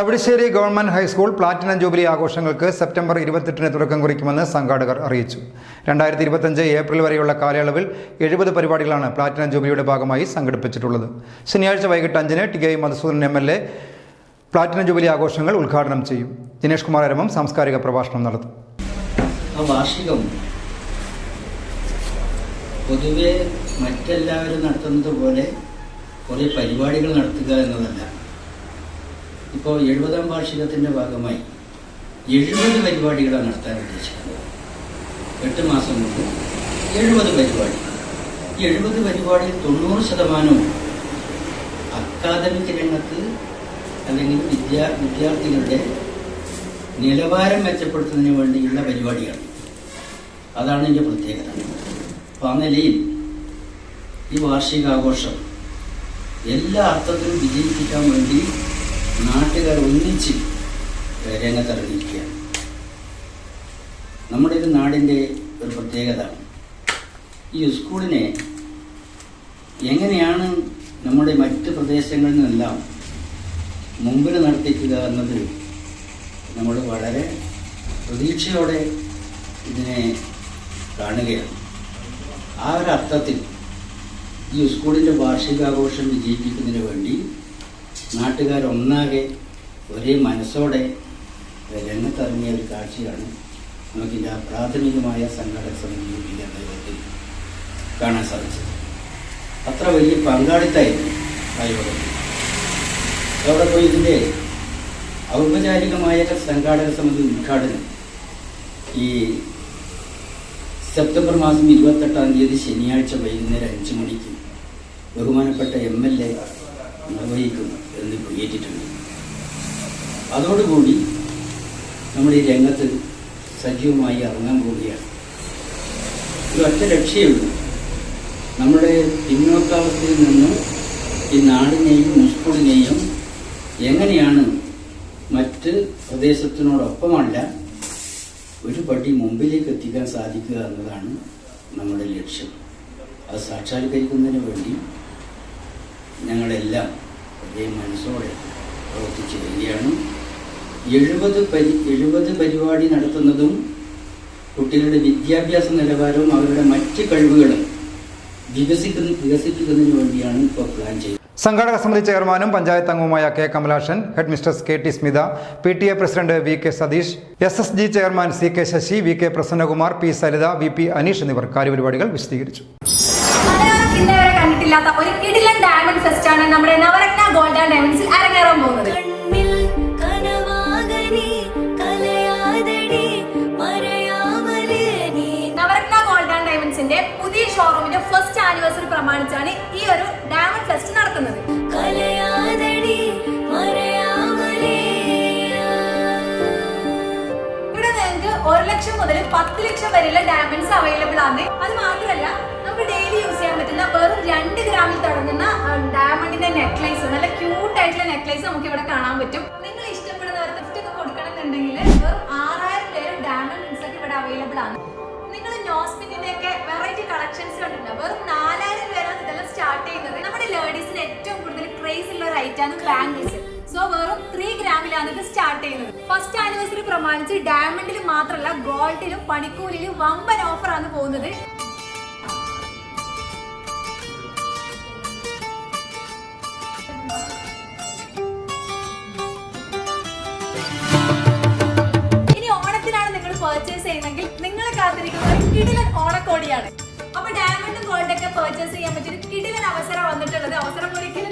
Thavidussery government high school platinum jubilee ആഘോഷങ്ങൾക്ക് September 28-ന് തുടക്കം കുറിക്കുമെന്ന് സംഘാടകർ അറിയിച്ചു. 2025 ഏപ്രിൽ വരെയുള്ള കാലയളവിൽ 70 പരിപാടികളാണ് പ്ലാറ്റിനം ജൂബിലിയുടെ ഭാഗമായി സംഘടിപ്പിച്ചിട്ടുള്ളത്. ശനിയാഴ്ച വൈകിട്ട് 5-ന് ടി.ഐ. മധുസൂദനൻ MLA പ്ലാറ്റിനം ജൂബിലി ആഘോഷങ്ങൾ ഉദ്ഘാടനം ചെയ്യും. ദിനേഷ് കുമാർ അരമം സാംസ്കാരിക പ്രഭാഷണം നടത്തും. വാർഷികം പൊതുവെ മറ്റെല്ലാവരും നടത്തുന്നത് പോലെ കുറേ പരിപാടികൾ നടത്തുക എന്നതല്ല. ഇപ്പോൾ 70-ാം വാർഷികത്തിൻ്റെ ഭാഗമായി 70 പരിപാടികളാണ് നടത്താൻ ഉദ്ദേശിക്കുന്നത്. 8 മാസം കൊണ്ട് 70 പരിപാടി. ഈ 70 പരിപാടിയിൽ 90% അക്കാദമിക് രംഗത്ത് അല്ലെങ്കിൽ വിദ്യാർത്ഥികളുടെ നിലവാരം മെച്ചപ്പെടുത്തുന്നതിന് വേണ്ടിയുള്ള പരിപാടിയാണ്. അതാണ് എൻ്റെ പ്രത്യേകത. അപ്പോൾ ആ നിലയിൽ ഈ വാർഷികാഘോഷം എല്ലാ അർത്ഥത്തിലും വിജയിപ്പിക്കാൻ വേണ്ടി നാട്ടുകാർ ഒന്നിച്ച് രംഗത്തിറങ്ങിയിരിക്കുകയാണ്. നമ്മുടെ ഒരു നാടിൻ്റെ ഒരു പ്രത്യേകത ഈ സ്കൂളിനെ എങ്ങനെയാണ് നമ്മുടെ മറ്റ് പ്രദേശങ്ങളിൽ നിന്നെല്ലാം മുമ്പിൽ നടത്തിക്കുക എന്നത് നമ്മൾ വളരെ പ്രതീക്ഷയോടെ ഇതിനെ കാണുകയാണ്. ആ ഒരു അർത്ഥത്തിൽ ഈ സ്കൂളിൻ്റെ വാർഷികാഘോഷം വിജയിപ്പിക്കുന്നതിന് വേണ്ടി നാട്ടുകാരൊന്നാകെ ഒരേ മനസ്സോടെ രംഗത്തിറങ്ങിയ ഒരു കാഴ്ചയാണ് നമുക്കിൻ്റെ പ്രാഥമികമായ സംഘാടക സമിതി രൂപീകരണത്തിൽ കാണാൻ സാധിച്ചത്. അത്ര വലിയ പങ്കാളിത്തമായിരുന്നു ആ യോഗത്തിൽ. അവിടെ പോയി ഇതിൻ്റെ ഔപചാരികമായ സംഘാടക സമിതി ഉദ്ഘാടനം ഈ സെപ്റ്റംബർ മാസം 28-ാം തീയതി ശനിയാഴ്ച വൈകുന്നേരം 5 മണിക്ക് ബഹുമാനപ്പെട്ട MLA നിർവഹിക്കുന്നു എന്ന് ഏറ്റിട്ടുണ്ട്. അതോടുകൂടി നമ്മൾ ഈ രംഗത്ത് സജീവമായി ഇറങ്ങാൻ പോവുകയാണ്. ഒരു ഒറ്റ ലക്ഷ്യമുള്ളൂ, നമ്മുടെ പിന്നോക്കാവസ്ഥയിൽ നിന്നും ഈ നാടിനെയും സ്കൂളിനെയും എങ്ങനെയാണ് മറ്റ് പ്രദേശത്തിനോടൊപ്പമല്ല ഒരു പടി മുമ്പിലേക്ക് എത്തിക്കാൻ സാധിക്കുക എന്നതാണ് നമ്മുടെ ലക്ഷ്യം. അത് സാക്ഷാത്കരിക്കുന്നതിന് വേണ്ടി ഞങ്ങളെല്ലാം ഒരേ മനസ്സോടെ പ്രവർത്തിച്ചു വരികയാണ്. 70 പരിപാടി നടത്തുന്നതും കുട്ടികളുടെ വിദ്യാഭ്യാസ നിലവാരവും അവരുടെ മറ്റ് കഴിവുകളും വികസിപ്പിക്കുന്നതിന് വേണ്ടിയാണ് ഇപ്പോൾ പ്ലാൻ ചെയ്യുന്നത്. സംഘാടക സമിതി ചെയർമാനും പഞ്ചായത്ത് അംഗവുമായ K. Kamalashan, headmistress KT. Smitha, PTA president VK. Satheesh, SSG chairman CK. Sasi, VK. Prasannakumar, P. Saritha, VP. Aneesh എന്നിവർ കാര്യപരിപാടികൾ വിശദീകരിച്ചു. ഇന്നേവരെ കണ്ടിട്ടില്ലാത്ത ഒരു കിടിലൻ ഡയമണ്ട് ഫെസ്റ്റ് ആണ് നമ്മുടെ നവരത്ന ഗോൾഡ് ആൻഡ് ഡയമണ്ട്സിൽ അരങ്ങേറാൻ പോകുന്നത്. നവരത്ന ഗോൾഡ് ആൻഡ് ഡയമണ്ട്സിന്റെ പുതിയ ഷോറൂമിന്റെ ഫസ്റ്റ് ആനിവേഴ്സറി പ്രമാണിച്ചാണ് ഈ ഒരു ഡയമണ്ട് ഫെസ്റ്റ് നടത്തുന്നത്. ഇവിടെ നിങ്ങൾക്ക് 1 ലക്ഷം മുതൽ 10 ലക്ഷം വരെയുള്ള ഡയമണ്ട്സ് അവൈലബിൾ ആണ്. അത് മാത്രമല്ല നമുക്ക് ഡെയിലി യൂസ് ചെയ്യാൻ പറ്റുന്ന വെറും 2 ഗ്രാമിൽ തുടങ്ങുന്ന ഡയമണ്ടിന്റെ നെക്ലേസ്, നല്ല ക്യൂട്ട് ആയിട്ടുള്ള നെക്ലേസ് നമുക്ക് ഇവിടെ കാണാൻ പറ്റും. നിങ്ങൾ ഇഷ്ടപ്പെടുന്നവർ ഗിഫ്റ്റ് ഒക്കെ കൊടുക്കണമെന്നുണ്ടെങ്കിൽ വെറും 6000 പേരും ഡയമണ്ട് റിങ്സ് ഒക്കെ ഇവിടെ അവൈലബിൾ ആണ്. നിങ്ങൾ നോസ്പിന്നിന്റെ ഒക്കെ വെറൈറ്റി കളക്ഷൻസ് കണ്ടിട്ടുണ്ട്. വെറും 4000 പേരാണ് ഇതെല്ലാം സ്റ്റാർട്ട് ചെയ്യുന്നത്. നമ്മുടെ ലേഡീസിന് ഏറ്റവും കൂടുതൽ ക്രേസ് ഉള്ള ഒരു ഐറ്റാണ് ബാംഗിൾസ്. സോ വെറും 3 ഗ്രാമിലാണ് ഇത് സ്റ്റാർട്ട് ചെയ്യുന്നത്. ഫസ്റ്റ് ആനിവേഴ്സറി പ്രമാണിച്ച് ഡയമണ്ടിൽ മാത്രമല്ല ഗോൾഡിലും പണിക്കൂലിലും വമ്പൻ ഓഫറാണ് പോകുന്നത്. പർച്ചേസ് ചെയ്യുന്നെങ്കിൽ നിങ്ങളെ കാത്തിരിക്കുന്ന ഒരു കിടിലൻ ഓണക്കോടിയാണ്. അപ്പൊ ഡയമണ്ടും ഗോൾഡൊക്കെ പർച്ചേസ് ചെയ്യാൻ പറ്റിയ കിടിലൻ അവസരം വന്നിട്ടുള്ളത്. അവസരം ഒരിക്കലും